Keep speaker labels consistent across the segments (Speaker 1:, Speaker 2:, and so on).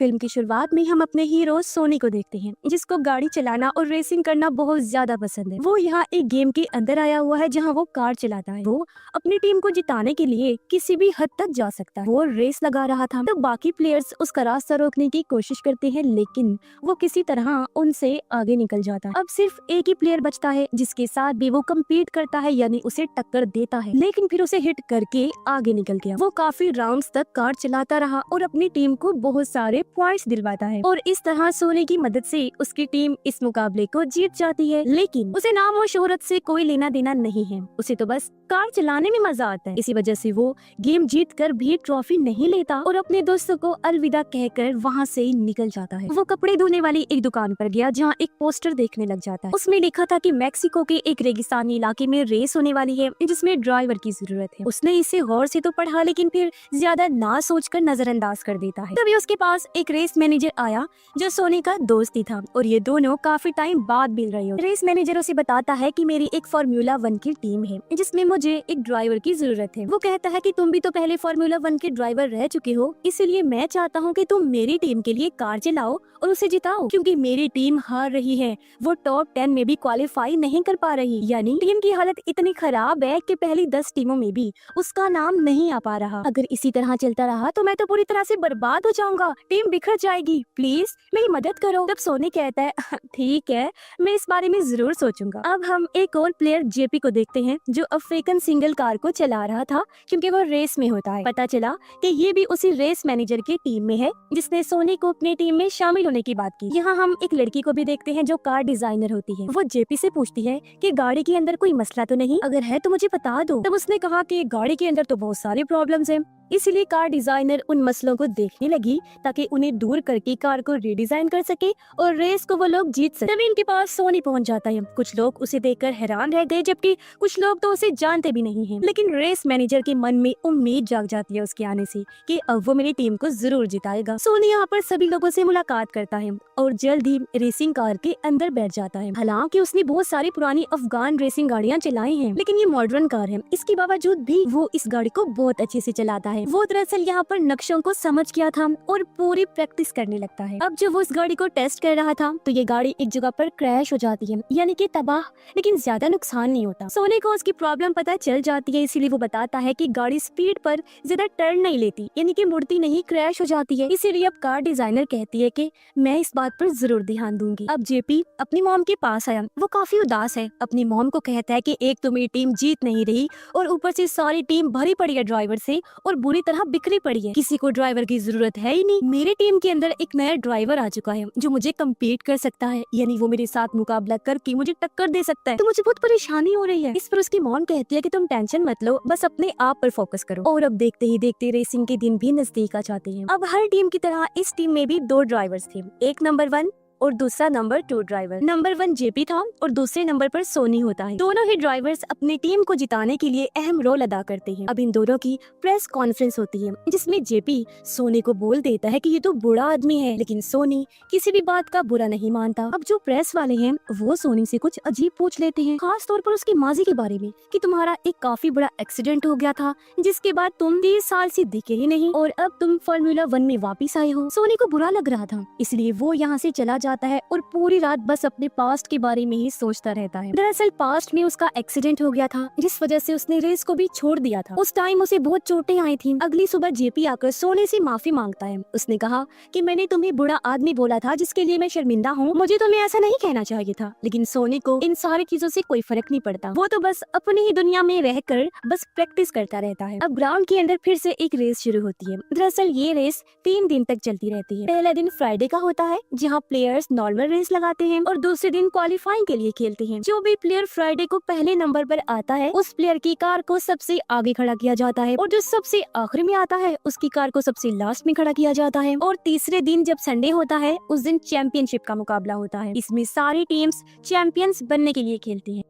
Speaker 1: Film की शुरुआत में हम अपने हीरो सोनी को देखते हैं, जिसको गाड़ी चलाना और रेसिंग करना बहुत ज्यादा पसंद है। वो यहाँ एक गेम के अंदर आया हुआ है जहाँ वो कार चलाता है। वो अपनी टीम को जिताने के लिए किसी भी हद तक जा सकता है। वो रेस लगा रहा था तो बाकी प्लेयर्स उसका रास्ता रोकने की कोशिश करते हैं, लेकिन वो किसी तरह उनसे आगे निकल जाता है। अब सिर्फ एक ही प्लेयर बचता है जिसके साथ भी वो कम्पीट करता है, यानी उसे टक्कर देता है, लेकिन फिर उसे हिट करके आगे निकल गया। वो काफी राउंड्स तक कार चलाता रहा और अपनी टीम को बहुत सारे पॉइंट्स दिलवाता है और इस तरह सोनी की मदद से उसकी टीम इस मुकाबले को जीत जाती है। लेकिन उसे नाम और शोहरत से कोई लेना देना नहीं है, उसे तो बस कार चलाने में मजा आता है। इसी वजह से वो गेम जीत कर भी ट्रॉफी नहीं लेता और अपने दोस्तों को अलविदा कहकर वहाँ से निकल जाता है। वो कपड़े धोने वाली एक दुकान पर गया जहाँ एक पोस्टर देखने लग जाता है। उसमें लिखा था कि मैक्सिको के एक रेगिस्तानी इलाके में रेस होने वाली है जिसमें ड्राइवर की जरूरत है। उसने इसे गौर से तो पढ़ा, लेकिन फिर ज्यादा ना सोचकर नजरअंदाज कर देता है। तभी उसके पास एक रेस मैनेजर आया जो सोनी का दोस्त ही था और ये दोनों काफी टाइम बाद मिल रहे हो। रेस मैनेजर उसे बताता है कि मेरी एक फार्मूला 1 की टीम है जिसमें मुझे एक ड्राइवर की जरूरत है। वो कहता है कि तुम भी तो पहले फार्मूला 1 के ड्राइवर रह चुके हो, इसीलिए मैं चाहता हूँ कि तुम मेरी टीम के लिए कार चलाओ और उसे जिताओ, क्योंकि मेरी टीम हार रही है। वो टॉप 10 में भी क्वालिफाई नहीं कर पा रही, यानी टीम की हालत इतनी खराब है कि पहली 10 टीमों में भी उसका नाम नहीं आ पा रहा। अगर इसी तरह चलता रहा तो मैं तो पूरी तरह से बर्बाद हो जाऊंगा, टीम बिखर जाएगी, प्लीज मेरी मदद करो। तब सोनी कहता है ठीक है, मैं इस बारे में जरूर सोचूंगा। अब हम एक और प्लेयर जेपी को देखते हैं जो अफ्रीकन सिंगल कार को चला रहा था क्योंकि वो रेस में होता है। पता चला कि ये भी उसी रेस मैनेजर की टीम में है जिसने सोनी को अपनी टीम में शामिल होने की बात की। यहाँ हम एक लड़की को भी देखते हैं जो कार डिजाइनर होती है। वो जेपी से पूछती है कि गाड़ी के अंदर कोई मसला तो नहीं, अगर है तो मुझे बता दो। तब उसने कहा कि गाड़ी के अंदर तो बहुत सारे प्रॉब्लम्स हैं, इसीलिए कार डिजाइनर उन मसलों को देखने लगी ताकि उन्हें दूर करके कार को रीडिजाइन कर सके और रेस को वो लोग जीत सके। तभी इनके पास सोनी पहुंच जाता है। कुछ लोग उसे देखकर हैरान रह गए, जबकि कुछ लोग तो उसे जानते भी नहीं हैं। लेकिन रेस मैनेजर के मन में उम्मीद जाग जाती है उसके आने से कि अब वो मेरी टीम को जरूर जिताएगा। सोनी यहाँ पर सभी लोगों से मुलाकात करता है और जल्द ही रेसिंग कार के अंदर बैठ जाता है। हालांकि उसने बहुत सारी पुरानी अफगान रेसिंग गाड़ियाँ चलाई हैं, लेकिन ये मॉडर्न कार है, इसके बावजूद भी वो इस गाड़ी को बहुत अच्छे से चलाता है। वो दरअसल यहाँ पर नक्शों को समझ गया था और पूरी प्रैक्टिस करने लगता है। अब जब वो इस गाड़ी को टेस्ट कर रहा था तो ये गाड़ी एक जगह पर क्रैश हो जाती है, यानी कि तबाह, लेकिन ज्यादा नुकसान नहीं होता। सोनी को उसकी प्रॉब्लम पता चल जाती है, इसीलिए वो बताता है कि गाड़ी स्पीड पर ज्यादा टर्न नहीं लेती, यानी कि मुड़ती नहीं, क्रैश हो जाती है। इसीलिए अब कार डिजाइनर कहती है कि मैं इस बात पर जरूर ध्यान दूंगी। अब जेपी अपनी मॉम के पास आया। वो काफी उदास है। अपनी मॉम को कहता है कि एक तो मेरी टीम जीत नहीं रही और ऊपर से सारी टीम भरी पड़ी है ड्राइवर से और बुरी तरह बिखरी पड़ी है, किसी को ड्राइवर की जरूरत है ही नहीं। मेरी टीम के अंदर एक नया ड्राइवर आ चुका है जो मुझे कम्पीट कर सकता है, यानी वो मेरे साथ मुकाबला करके मुझे टक्कर दे सकता है, तो मुझे बहुत परेशानी हो रही है। इस पर उसकी मॉम कहती है कि तुम टेंशन मत लो, बस अपने आप पर फोकस करो। और अब देखते ही देखते रेसिंग के दिन भी नजदीक आ जाते हैं। अब हर टीम की तरह इस टीम में भी 2 ड्राइवर्स थे, एक नंबर 1 और दूसरा नंबर 2 ड्राइवर। नंबर 1 जेपी था और दूसरे नंबर पर सोनी होता है। दोनों ही ड्राइवर्स अपनी टीम को जिताने के लिए अहम रोल अदा करते हैं। अब इन दोनों की प्रेस कॉन्फ्रेंस होती है जिसमें जेपी सोनी को बोल देता है कि ये तो बुरा आदमी है, लेकिन सोनी किसी भी बात का बुरा नहीं मानता। अब जो प्रेस वाले हैं वो सोनी से कुछ अजीब पूछ लेते हैं, खास तौर पर उसकी माजी के बारे में कि तुम्हारा एक काफी बड़ा एक्सीडेंट हो गया था जिसके बाद तुम 30 साल से दिखे ही नहीं और अब तुम फार्मूला 1 में वापिस आए हो। सोनी को बुरा लग रहा था, इसलिए वो यहाँ से चला जाता है और पूरी रात बस अपने पास्ट के बारे में ही सोचता रहता है। दरअसल पास्ट में उसका एक्सीडेंट हो गया था जिस वजह से उसने रेस को भी छोड़ दिया था। उस टाइम उसे बहुत चोटें आई थी। अगली सुबह जेपी आकर सोनी से माफी मांगता है। उसने कहा कि मैंने तुम्हें बुरा आदमी बोला था जिसके लिए मैं शर्मिंदा हूँ, मुझे तुम्हें ऐसा नहीं कहना चाहिए था। लेकिन सोनी को इन सारी चीजों से कोई फर्क नहीं पड़ता, वो तो बस अपनी ही दुनिया में रहकर बस प्रैक्टिस करता रहता है। अब ग्राउंड के अंदर फिर से एक रेस शुरू होती है। दरअसल ये रेस 3 दिन तक चलती रहती है। पहला दिन फ्राइडे का होता है जहाँ प्लेयर्स नॉर्मल रेस लगाते हैं और दूसरे दिन क्वालिफाइंग के लिए खेलते हैं। जो भी प्लेयर फ्राइडे को पहले नंबर पर आता है उस प्लेयर की कार को सबसे आगे खड़ा किया जाता है और जो सबसे आखिरी में आता है उसकी कार को सबसे लास्ट में खड़ा किया जाता है। और तीसरे दिन जब संडे होता है उस दिन चैंपियनशिप का मुकाबला होता है। इसमें सारी टीम्स चैंपियंस बनने के लिए खेलती हैं।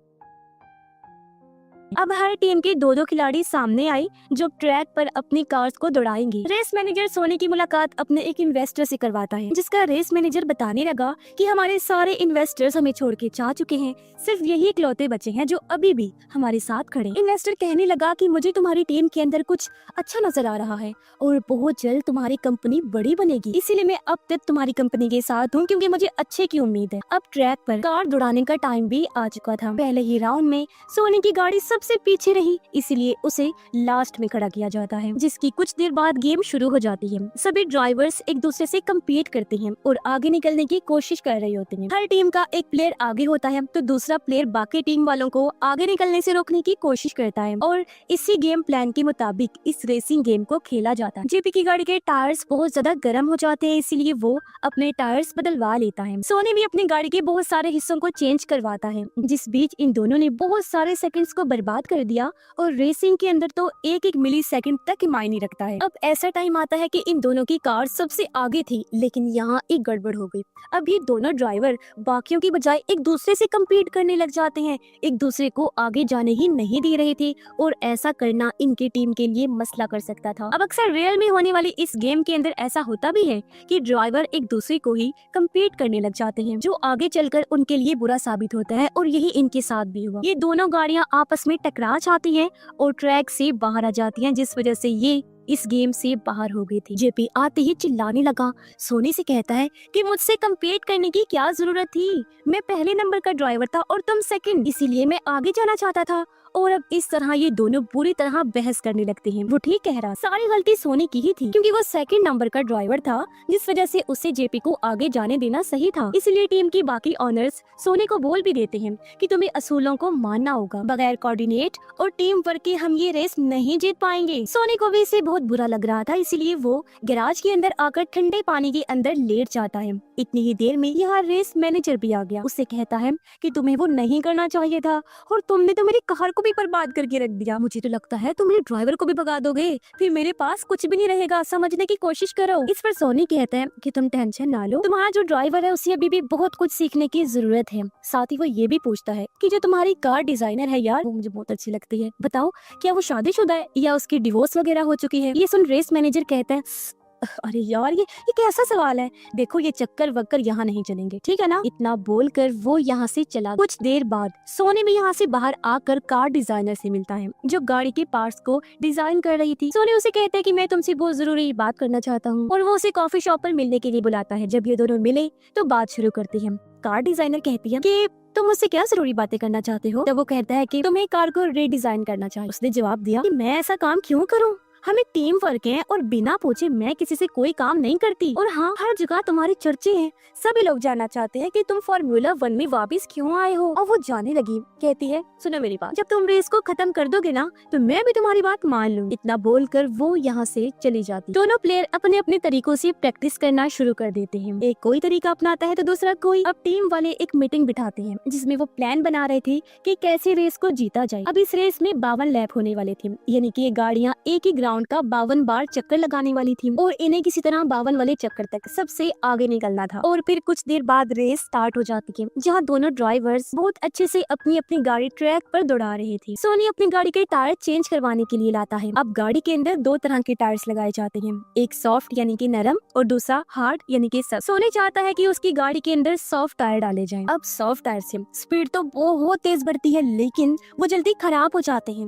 Speaker 1: अब हर टीम के दो दो खिलाड़ी सामने आए जो ट्रैक पर अपनी कार्स को दौड़ाएंगे। रेस मैनेजर सोनी की मुलाकात अपने एक इन्वेस्टर से करवाता है, जिसका रेस मैनेजर बताने लगा कि हमारे सारे इन्वेस्टर्स हमें छोड़ के जा चुके हैं, सिर्फ यही इकलौते बचे हैं जो अभी भी हमारे साथ खड़े। इन्वेस्टर कहने लगा कि मुझे तुम्हारी टीम के अंदर कुछ अच्छा नजर आ रहा है और बहुत जल्द तुम्हारी कंपनी बड़ी बनेगी, इसीलिए मैं अब तक तुम्हारी कंपनी के साथ हूँ क्योंकि मुझे अच्छे की उम्मीद है। अब ट्रैक पर कार दौड़ाने का टाइम भी आ चुका था। पहले ही राउंड में सोनी की गाड़ी सबसे पीछे रही, इसीलिए उसे लास्ट में खड़ा किया जाता है, जिसकी कुछ देर बाद गेम शुरू हो जाती है। सभी ड्राइवर्स एक दूसरे से कम्पीट करते हैं और आगे निकलने की कोशिश कर रहे होते हैं। हर टीम का एक प्लेयर आगे होता है तो दूसरा प्लेयर बाकी टीम वालों को आगे निकलने से रोकने की कोशिश करता है और इसी गेम प्लान के मुताबिक इस रेसिंग गेम को खेला जाता है। जेपी की गाड़ी के टायर्स बहुत ज्यादा गर्म हो जाते हैं, इसीलिए वो अपने टायर्स बदलवा लेता है। सोनी भी अपनी गाड़ी के बहुत सारे हिस्सों को चेंज करवाता है। जिस बीच इन दोनों ने बहुत सारे सेकंड्स को बर्बाद कर दिया और रेसिंग के अंदर तो एक एक मिली सेकंड तक मायने रखता है। अब ऐसा टाइम आता है कि इन दोनों की कार सबसे आगे थी, लेकिन यहाँ एक गड़बड़ हो गई। अब ये दोनों ड्राइवर बाकियों की बजाय एक दूसरे से कम्पीट करने लग जाते हैं, एक दूसरे को आगे जाने ही नहीं दे रहे थे और ऐसा करना इनकी टीम के लिए मसला कर सकता था। अब अक्सर रियल में होने वाली इस गेम के अंदर ऐसा होता भी है कि ड्राइवर एक दूसरे को ही कम्पीट करने लग जाते हैं, जो आगे चलकर उनके लिए बुरा साबित होता है और यही इनके साथ भी हुआ। ये दोनों गाड़ियां आपस में टकरा जाती हैं और ट्रैक से बाहर आ जाती हैं, जिस वजह से ये इस गेम से बाहर हो गई थी। जेपी आते ही चिल्लाने लगा, सोनी से कहता है कि मुझसे कम्पीट करने की क्या जरूरत थी, मैं पहले नंबर का ड्राइवर था और तुम सेकंड, इसीलिए मैं आगे जाना चाहता था। और अब इस तरह ये दोनों बुरी तरह बहस करने लगते हैं। वो ठीक कह रहा, सारी गलती सोनी की ही थी क्योंकि वो सेकंड नंबर का ड्राइवर था, जिस वजह से उसे जेपी को आगे जाने देना सही था। इसलिए टीम की बाकी ऑनर्स सोनी को बोल भी देते हैं कि तुम्हें असूलों को मानना होगा, बगैर कोऑर्डिनेट और टीम वर्क के हम ये रेस नहीं जीत पाएंगे। सोनी को भी इसे बहुत बुरा लग रहा था, इसलिए वो गैराज के अंदर आकर ठंडे पानी के अंदर लेट जाता है। इतनी ही देर में यहाँ रेस मैनेजर भी आ गया। उससे कहता है कि तुम्हें वो नहीं करना चाहिए था और तुमने तो मेरी कार को भी बर्बाद करके रख दिया। मुझे तो लगता है तुम मेरे ड्राइवर को भी भगा दोगे, फिर मेरे पास कुछ भी नहीं रहेगा, समझने की कोशिश करो। इस पर सोनी कहता है कि तुम टेंशन ना लो, तुम्हारा जो ड्राइवर है उसे अभी भी बहुत कुछ सीखने की जरूरत है। साथ ही वो ये भी पूछता है कि जो तुम्हारी कार डिजाइनर है यार, वो मुझे बहुत अच्छी लगती है, बताओ क्या वो शादीशुदा है या उसकी डिवोर्स वगैरह हो चुकी है। ये सुन रेस मैनेजर कहता है, अरे यार ये कैसा सवाल है, देखो ये चक्कर वक्कर यहाँ नहीं चलेंगे, ठीक है ना। इतना बोलकर वो यहाँ से चला। कुछ देर बाद सोनी भी यहाँ से बाहर आकर कार डिजाइनर से मिलता है जो गाड़ी के पार्ट्स को डिजाइन कर रही थी। सोनी उसे कहता है कि मैं तुमसे बहुत जरूरी बात करना चाहता हूँ और वो उसे कॉफी शॉप पर मिलने के लिए बुलाता है। जब ये दोनों मिले तो बात शुरू करते हैं। कार डिजाइनर कहती है कि तुम मुझसे क्या जरूरी बातें करना चाहते हो। तो वो कहता है कि तुम्हें कार को रीडिजाइन करना चाहिए। उसने जवाब दिया कि मैं ऐसा काम क्यों करूं, हमें टीम वर्क है और बिना पूछे मैं किसी से कोई काम नहीं करती। और हाँ, हर जगह तुम्हारे चर्चे हैं, सभी लोग जानना चाहते हैं कि तुम फार्मूला 1 में वापस क्यों आए हो। और वो जाने लगी, कहती है सुनो मेरी बात, जब तुम रेस को खत्म कर दोगे ना तो मैं भी तुम्हारी बात मान लूंगी। इतना बोलकर वो यहाँ से चली जाती। दोनों प्लेयर अपने अपने तरीकों से प्रैक्टिस करना शुरू कर देते हैं। एक कोई तरीका अपनाता है तो दूसरा कोई। अब टीम वाले एक मीटिंग बिठाते हैं जिसमें वो प्लान बना रहे थे कि कैसे रेस को जीता जाए। अब इस रेस में 52 लैप होने वाले थे, यानी कि ये गाड़ियाँ एक ही ग्राउंड का 52 बार चक्कर लगाने वाली थी और इन्हें किसी तरह 52 वाले चक्कर तक सबसे आगे निकलना था। और फिर कुछ देर बाद रेस स्टार्ट हो जाती है जहां दोनों ड्राइवर्स बहुत अच्छे से अपनी अपनी गाड़ी ट्रैक पर दौड़ा रहे थे। सोनी अपनी गाड़ी के टायर चेंज करवाने के लिए लाता है। अब गाड़ी के अंदर 2 तरह के टायर्स लगाए जाते हैं, एक सॉफ्ट यानी कि नरम और दूसरा हार्ड यानी कि सख्त। सोनी चाहता है कि उसकी गाड़ी के अंदर सॉफ्ट टायर डाले जाएं। अब सॉफ्ट टायर से स्पीड तो बहुत तेज बढ़ती है, लेकिन वो जल्दी खराब हो जाते हैं।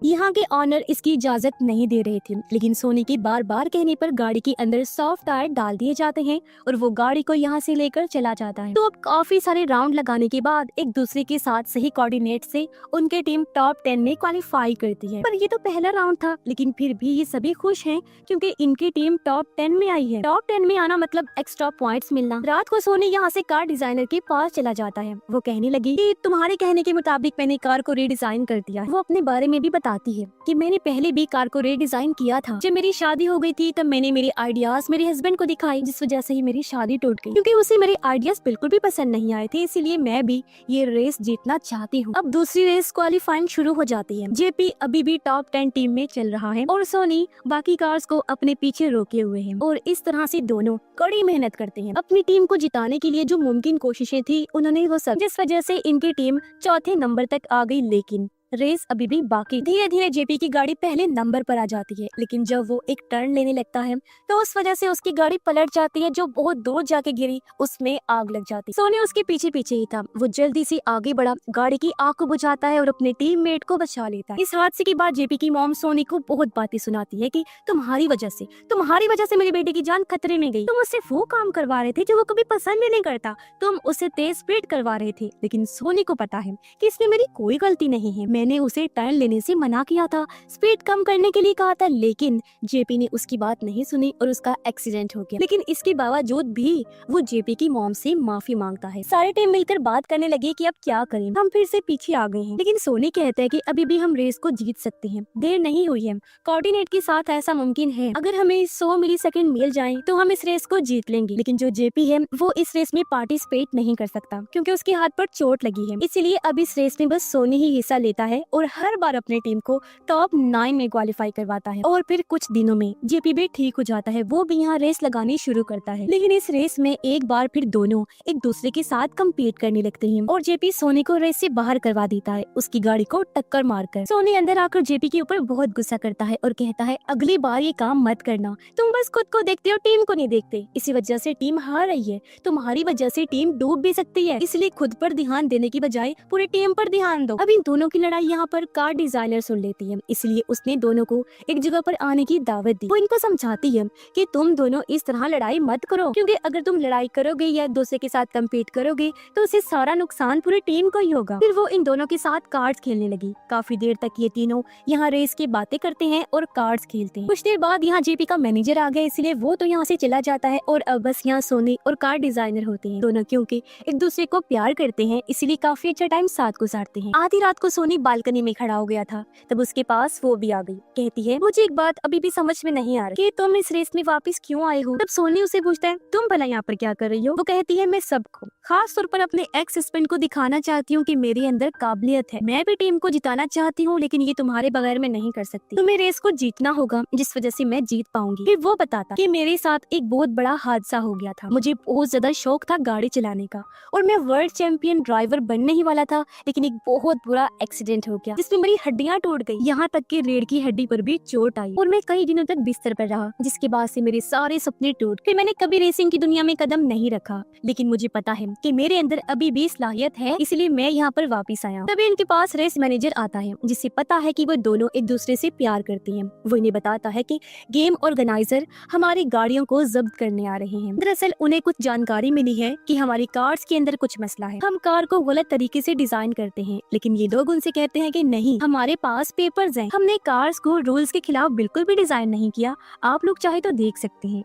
Speaker 1: यहाँ के ऑनर इसकी इजाजत नहीं दे रहे थे, लेकिन सोनी के बार बार कहने पर गाड़ी के अंदर सॉफ्ट टायर डाल दिए जाते हैं और वो गाड़ी को यहाँ से लेकर चला जाता है। तो अब काफी सारे राउंड लगाने के बाद एक दूसरे के साथ सही कोऑर्डिनेट से उनके टीम टॉप 10 में क्वालिफाई करती है। पर ये तो पहला राउंड था, लेकिन फिर भी ये सभी खुश हैं क्योंकि इनकी टीम टॉप 10 में आई है। टॉप 10 में आना मतलब एक्स्ट्रा पॉइंट्स मिलना। रात को सोनी यहाँ से कार डिजाइनर के पास चला जाता है। वो कहने लगी कि तुम्हारे कहने के मुताबिक मैंने कार को रीडिजाइन कर दिया। वो अपने बारे में भी बता बताती है कि मैंने पहले भी कार को रीडिजाइन किया था। जब मेरी शादी हो गई थी तब मैंने मेरे आइडियाज मेरे हस्बैंड को दिखाई, जिस वजह से ही मेरी शादी टूट गई, क्योंकि उसे मेरे आइडियाज बिल्कुल भी पसंद नहीं आए थे। इसीलिए मैं भी ये रेस जीतना चाहती हूँ। अब दूसरी रेस क्वालिफाइंग शुरू हो जाती है। जेपी अभी भी टॉप 10 टीम में चल रहा है और सोनी बाकी कार्स को अपने पीछे रोके हुए है और इस तरह से दोनों कड़ी मेहनत करते हैं अपनी टीम को जिताने के लिए। जो मुमकिन कोशिशें थी उन्होंने वो सब, जिस वजह से इनकी टीम चौथे नंबर तक आ गई। लेकिन रेस अभी भी बाकी। धीरे धीरे जेपी की गाड़ी पहले नंबर पर आ जाती है, लेकिन जब वो एक टर्न लेने लगता है तो उस वजह से उसकी गाड़ी पलट जाती है, जो बहुत दूर जाके गिरी, उसमें आग लग जाती है। सोनी उसके पीछे पीछे ही था। वो जल्दी से आगे बढ़ा, गाड़ी की आग को बुझाता है और अपने टीममेट को बचा लेता है। इस हादसे के बाद जेपी की मॉम सोनी को बहुत बातें सुनाती है कि तुम्हारी वजह से मेरी बेटी की जान खतरे में गई। तुम उससे वो काम करवा रहे थे जो वो कभी पसंद भी नहीं करता, तुम उसे तेज स्पीड करवा रहे थे। लेकिन सोनी को पता है कि इसमें मेरी कोई गलती नहीं है, मैंने उसे टर्न लेने से मना किया था, स्पीड कम करने के लिए कहा था, लेकिन जेपी ने उसकी बात नहीं सुनी और उसका एक्सीडेंट हो गया। लेकिन इसके बावजूद भी वो जेपी की मॉम से माफी मांगता है। सारे टीम मिलकर बात करने लगे कि अब क्या करें, हम फिर से पीछे आ गए हैं। लेकिन सोनी कहता है कि अभी भी हम रेस को जीत सकते हैं, देर नहीं हुई है, कोऑर्डिनेट के साथ ऐसा मुमकिन है। अगर हमें 100 मिलीसेकंड मिल जाएं तो हम इस रेस को जीत लेंगे। लेकिन जो जेपी है वो इस रेस में पार्टिसिपेट नहीं कर सकता क्योंकि उसके हाथ पर चोट लगी है। इसीलिए अब इस रेस में बस सोनी ही हिस्सा लेता है और हर बार अपने टीम को टॉप 9 में क्वालिफाई करवाता है। और फिर कुछ दिनों में जेपी भी ठीक हो जाता है, वो भी यहाँ रेस लगानी शुरू करता है। लेकिन इस रेस में एक बार फिर दोनों एक दूसरे के साथ कम्पीट करने लगते हैं और जेपी सोनी को रेस से बाहर करवा देता है, उसकी गाड़ी को टक्कर मारकर। सोनी अंदर आकर जेपी के ऊपर बहुत गुस्सा करता है और कहता है अगली बार ये काम मत करना, तुम बस खुद को देखते हो, टीम को नहीं देखते। इसी वजह से टीम हार रही है, तुम्हारी वजह से टीम डूब भी सकती है, इसलिए खुद पर ध्यान देने की बजाय पूरी टीम पर ध्यान दो। अब इन दोनों की लड़ाई यहाँ पर कार डिजाइनर सुन लेती है, इसलिए उसने दोनों को एक जगह पर आने की दावत दी। वो इनको समझाती है कि तुम दोनों इस तरह लड़ाई मत करो, क्योंकि अगर तुम लड़ाई करोगे या एक दूसरे के साथ कम्पीट करोगे तो उससे सारा नुकसान पूरी टीम को ही होगा। फिर वो इन दोनों के साथ कार्ड्स खेलने लगी। काफी देर तक ये तीनों यहाँ रेस की बातें करते हैं और कार्ड्स खेलते हैं। कुछ देर बाद यहाँ जेपी का मैनेजर आ गया, इसलिए वो तो यहाँ से चला जाता है और अब बस यहाँ सोनी और कार डिजाइनर होते हैं। दोनों क्योंकि एक दूसरे को प्यार करते हैं इसलिए काफी अच्छा टाइम साथ गुजारते हैं। आधी रात को सोनी बालकनी में खड़ा हो गया था, तब उसके पास वो भी आ गई। कहती है मुझे एक बात अभी भी समझ में नहीं आ रही कि तुम इस रेस में वापस क्यों आए हो। तब सोनी उसे पूछता है तुम भला यहाँ पर क्या कर रही हो। वो कहती है मैं सबको, खास तौर पर अपने एक्स हस्बैंड को दिखाना चाहती हूँ कि मेरे अंदर काबिलियत है, मैं भी टीम को जिताना चाहती हूँ, लेकिन ये तुम्हारे बगैर मैं नहीं कर सकती। तुम्हें रेस को जीतना होगा जिस वजह से मैं जीत पाऊंगी। फिर वो बताता कि मेरे साथ एक बहुत बड़ा हादसा हो गया था, मुझे बहुत ज्यादा शौक था गाड़ी चलाने का और मैं वर्ल्ड चैंपियन ड्राइवर बनने ही वाला था, लेकिन एक बहुत बुरा एक्सीडेंट हो गया जिसमें मेरी हड्डियां टूट गई, यहाँ तक कि रीढ़ की हड्डी पर भी चोट आई और मैं कई दिनों तक बिस्तर पर रहा, जिसके बाद से मेरे सारे सपने टूट। फिर मैंने कभी रेसिंग की दुनिया में कदम नहीं रखा, लेकिन मुझे पता है कि मेरे अंदर अभी भी सलाहियत है, इसलिए मैं यहाँ पर वापस आया। तभी इनके पास रेस मैनेजर आता है जिससे पता है कि वो दोनों एक दूसरे से प्यार करती हैं। वो इन्हें बताता है कि गेम ऑर्गेनाइजर हमारी गाड़ियों को जब्त करने आ रहे हैं। दरअसल उन्हें कुछ जानकारी मिली है कि हमारी कार्स के अंदर कुछ मसला है, हम कार को गलत तरीके से डिजाइन करते हैं। लेकिन ये लोग उनसे कहते हैं कि नहीं, हमारे पास पेपर्स हैं, हमने कार्स को रूल्स के खिलाफ बिल्कुल भी डिजाइन नहीं किया, आप लोग चाहे तो देख सकते हैं।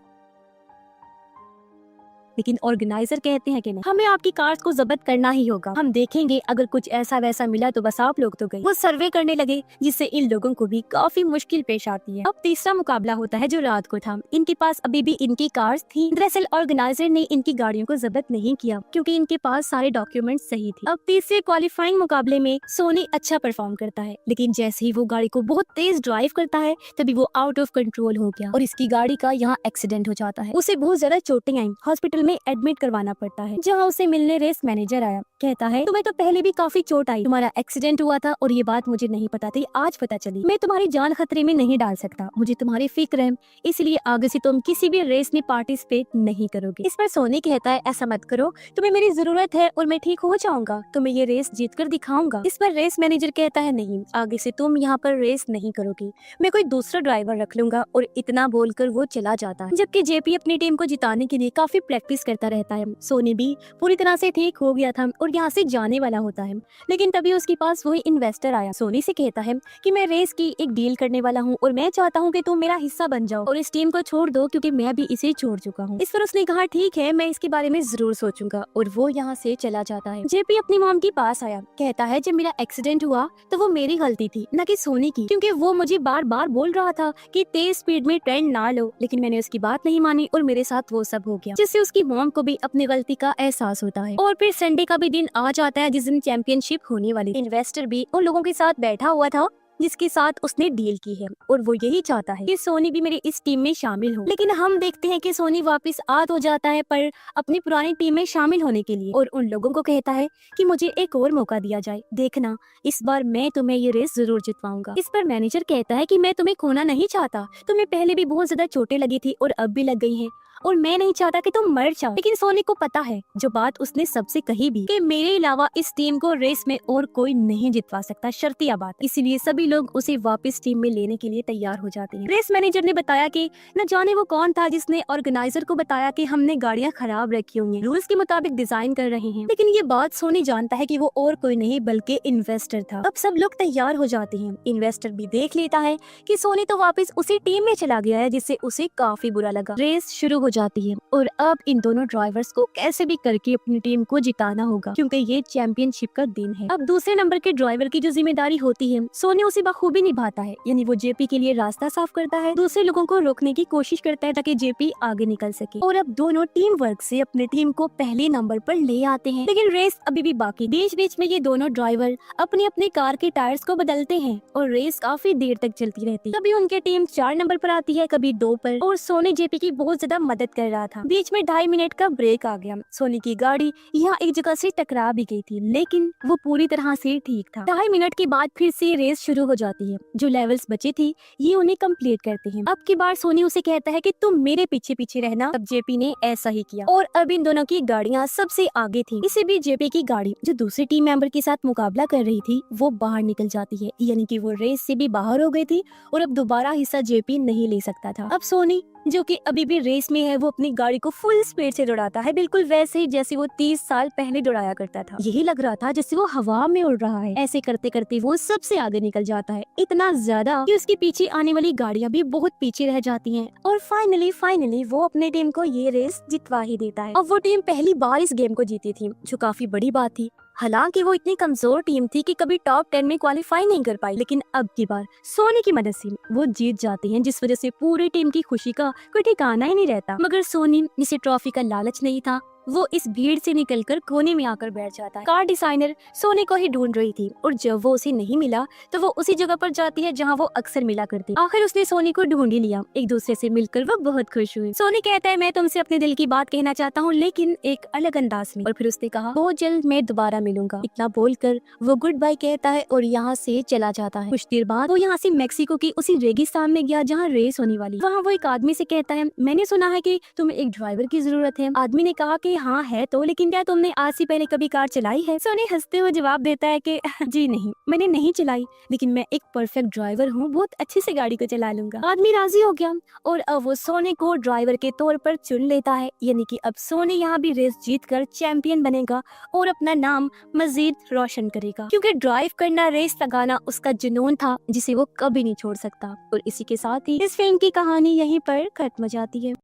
Speaker 1: लेकिन ऑर्गेनाइजर कहते हैं कि नहीं, हमें आपकी कार्स को जब्त करना ही होगा, हम देखेंगे, अगर कुछ ऐसा वैसा मिला तो बस आप लोग तो गए। वो सर्वे करने लगे जिससे इन लोगों को भी काफी मुश्किल पेश आती है। अब तीसरा मुकाबला होता है जो रात को था। इनके पास अभी भी इनकी कार्स थी। दरअसल ऑर्गेनाइजर ने इनकी गाड़ियों को जब्त नहीं किया क्योंकि इनके पास सारे डॉक्यूमेंट सही थे। अब तीसरे क्वालिफाइंग मुकाबले में सोनी अच्छा परफॉर्म करता है, लेकिन जैसे ही वो गाड़ी को बहुत तेज ड्राइव करता है तभी वो आउट ऑफ कंट्रोल हो गया और इसकी गाड़ी का यहाँ एक्सीडेंट हो जाता है। उसे बहुत ज्यादा चोटें आई, हॉस्पिटल में एडमिट करवाना पड़ता है। जहाँ उसे मिलने रेस मैनेजर आया, कहता है तुम्हें तो पहले भी काफी चोट आई, तुम्हारा एक्सीडेंट हुआ था और ये बात मुझे नहीं पता थी, आज पता चली। मैं तुम्हारी जान खतरे में नहीं डाल सकता, मुझे तुम्हारी फिक्र है, इसलिए आगे से तुम किसी भी रेस में पार्टिसिपेट नहीं करोगे। इस पर सोनी कहता है ऐसा मत करो, तुम्हें मेरी जरूरत है और मैं ठीक हो जाऊंगा, तुम्हें ये रेस जीत कर दिखाऊंगा। इस पर रेस मैनेजर कहता है नहीं, आगे से तुम यहाँ पर रेस नहीं करोगी, मैं कोई दूसरा ड्राइवर रख लूंगा, और इतना बोलकर वो चला जाता है। जबकि जेपी अपनी टीम को जिताने के लिए काफी प्रैक्टिस प्रैक्टिस करता रहता है। सोनी भी पूरी तरह से ठीक हो गया था और यहाँ से जाने वाला होता है, लेकिन तभी उसके पास वही इन्वेस्टर आया। सोनी से कहता है कि मैं रेस की एक डील करने वाला हूँ और मैं चाहता हूँ कि तुम मेरा हिस्सा बन जाओ और इस टीम को छोड़ दो, क्योंकि मैं भी इसे छोड़ चुका हूँ। इस पर उसने कहा ठीक है, मैं इसके बारे में जरूर सोचूंगा, और वो यहाँ से चला जाता है। जेपी अपनी मॉम के पास आया, कहता है जब मेरा एक्सीडेंट हुआ तो वो मेरी गलती थी, न कि सोनी की, क्योंकि वो मुझे बार बार बोल रहा था कि तेज स्पीड में ट्रेंड ना लो, लेकिन मैंने उसकी बात नहीं मानी और मेरे साथ वो सब हो गया, जिससे उसकी मॉम को भी अपनी गलती का एहसास होता है। और फिर संडे का भी दिन आ जाता है जिस दिन चैंपियनशिप होने वाली। इन्वेस्टर भी उन लोगों के साथ बैठा हुआ था जिसके साथ उसने डील की है, और वो यही चाहता है कि सोनी भी मेरी इस टीम में शामिल हो। लेकिन हम देखते हैं कि सोनी वापस आ तो जाता है, पर अपनी पुरानी टीम में शामिल होने के लिए, और उन लोगों को कहता है कि मुझे एक और मौका दिया जाए, देखना इस बार मैं तुम्हें ये रेस जरूर जितवाऊंगा। इस पर मैनेजर कहता है कि मैं तुम्हें खोना नहीं चाहता, तुम्हें पहले भी बहुत ज्यादा चोटें लगी थी और अब भी लग गई हैं, और मैं नहीं चाहता कि तुम मर जाओ। लेकिन सोनी को पता है, जो बात उसने सबसे कही भी, कि मेरे अलावा इस टीम को रेस में और कोई नहीं जितवा सकता, शर्तिया बात। इसीलिए सभी लोग उसे वापस टीम में लेने के लिए तैयार हो जाते हैं। रेस मैनेजर ने बताया कि न जाने वो कौन था जिसने ऑर्गेनाइजर को बताया कि हमने गाड़ियां खराब रखी हुई हैं, रूल्स के मुताबिक डिजाइन कर रहे हैं, लेकिन ये बात सोनी जानता है कि वो और कोई नहीं बल्कि इन्वेस्टर था। अब सब लोग तैयार हो जाते हैं। इन्वेस्टर भी देख लेता है कि सोनी तो वापस उसी टीम में चला गया है, जिससे उसे काफी बुरा लगा। रेस शुरू हो जाती है और अब इन दोनों ड्राइवर्स को कैसे भी करके अपनी टीम को जिताना होगा, क्योंकि ये चैंपियनशिप का दिन है। अब दूसरे नंबर के ड्राइवर की जो जिम्मेदारी होती है, सोनी उसे बखूबी निभाता है, यानी वो जेपी के लिए रास्ता साफ करता है, दूसरे लोगों को रोकने की कोशिश करता है ताकि जेपी आगे निकल सके, और अब दोनों टीम वर्क से अपनी टीम को पहले नंबर पर ले आते हैं। लेकिन रेस अभी भी बाकी। बीच बीच में ये दोनों ड्राइवर अपनी अपनी कार के टायर्स को बदलते हैं और रेस काफी देर तक चलती रहती है। कभी उनकी टीम 4 नंबर पर आती है, कभी 2 पर, और सोनी जेपी की बहुत ज्यादा मदद कर रहा था। बीच में 2.5 मिनट का ब्रेक आ गया। सोनी की गाड़ी यहाँ एक जगह से टकरा भी गई थी, लेकिन वो पूरी तरह से ठीक था। 2.5 मिनट के बाद फिर से रेस शुरू हो जाती है। जो लेवल्स बचे थे ये उन्हें कंप्लीट करते हैं। अब की बार सोनी उसे कहता है कि तुम मेरे पीछे पीछे रहना। अब जेपी ने ऐसा ही किया और अब इन दोनों की गाड़ियाँ सबसे आगे थी। इसी बीच जेपी की गाड़ी जो दूसरे टीम मेंबर के साथ मुकाबला कर रही थी वो बाहर निकल जाती है, यानी कि वो रेस से भी बाहर हो गई थी और अब दोबारा हिस्सा जेपी नहीं ले सकता था। अब सोनी जो कि अभी भी रेस में है, वो अपनी गाड़ी को फुल स्पीड से दौड़ाता है, बिल्कुल वैसे ही जैसे वो 30 साल पहले दौड़ाया करता था। यही लग रहा था जैसे वो हवा में उड़ रहा है। ऐसे करते करते वो सबसे आगे निकल जाता है, इतना ज्यादा कि उसके पीछे आने वाली गाड़ियां भी बहुत पीछे रह जाती हैं। और फाइनली वो अपने टीम को ये रेस जितवा ही देता है। अब वो टीम पहली बार इस गेम को जीती थी, जो काफी बड़ी बात थी। हालांकि वो इतनी कमजोर टीम थी कि कभी टॉप 10 में क्वालिफाई नहीं कर पाई, लेकिन अब की बार सोनी की मदद से वो जीत जाते हैं, जिस वजह से पूरी टीम की खुशी का कोई ठिकाना ही नहीं रहता। मगर सोनी, जिसे ट्रॉफी का लालच नहीं था, वो इस भीड़ से निकलकर कोने में आकर बैठ जाता है। कार डिजाइनर सोनी को ही ढूंढ रही थी और जब वो उसे नहीं मिला तो वो उसी जगह पर जाती है जहाँ वो अक्सर मिला करती। आखिर उसने सोनी को ढूंढ ही लिया। एक दूसरे से मिलकर वो बहुत खुश हुई। सोनी कहता है मैं तुमसे अपने दिल की बात कहना चाहता हूँ, लेकिन एक अलग अंदाज में। और फिर उसने कहा बहुत जल्द मैं दोबारा मिलूंगा। इतना बोलकर वो गुड बाय कहता है और यहाँ से चला जाता है। कुछ देर बाद वो यहाँ से मेक्सिको की उसी रेगिस्तान में गया जहाँ रेस होने वाली। वहाँ वो एक आदमी से कहता है मैंने सुना है कि तुम्हें एक ड्राइवर की जरूरत है। आदमी ने कहा कि हाँ है तो, लेकिन क्या तुमने आज से पहले कभी कार चलाई है? सोनी हंसते हुए जवाब देता है कि जी नहीं, मैंने नहीं चलाई, लेकिन मैं एक परफेक्ट ड्राइवर हूँ, बहुत अच्छे से गाड़ी को चला लूंगा। आदमी राजी हो गया और अब वो सोनी को ड्राइवर के तौर पर चुन लेता है, यानी कि अब सोनी यहाँ भी रेस जीतकर चैंपियन बनेगा और अपना नाम मजीद रोशन करेगा, क्योंकि ड्राइव करना, रेस लगाना उसका जुनून था जिसे वो कभी नहीं छोड़ सकता। और इसी के साथ ही इस फिल्म की कहानी यहीं पर खत्म हो जाती है।